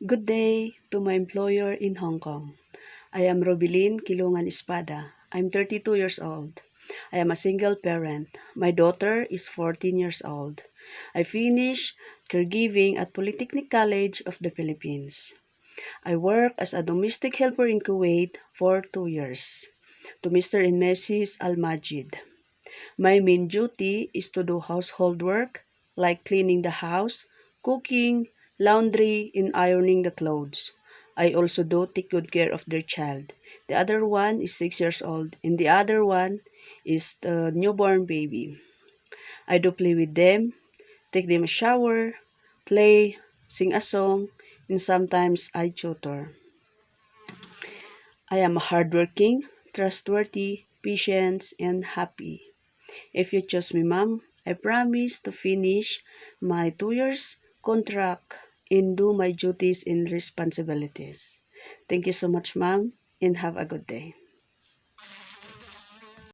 Good day to my employer in Hong Kong. I am Robilin Kilungan Espada. I'm 32 years old. I am a single parent. My daughter is 14 years old. I finished caregiving at Polytechnic College of the Philippines. I work as a domestic helper in Kuwait for 2 years. To Mr. and Mrs. Al-Majid. My main duty is to do household work like cleaning the house, cooking, laundry, and ironing the clothes. I also do take good care of their child. The other one is 6 years old, and the other one is the newborn baby. I do play with them, take them a shower, play, sing a song, and sometimes I tutor. I am hardworking, trustworthy, patient, and happy. If you choose me, ma'am, I promise to finish my 2 years contract and do my duties and responsibilities. Thank you so much, ma'am, and have a good day.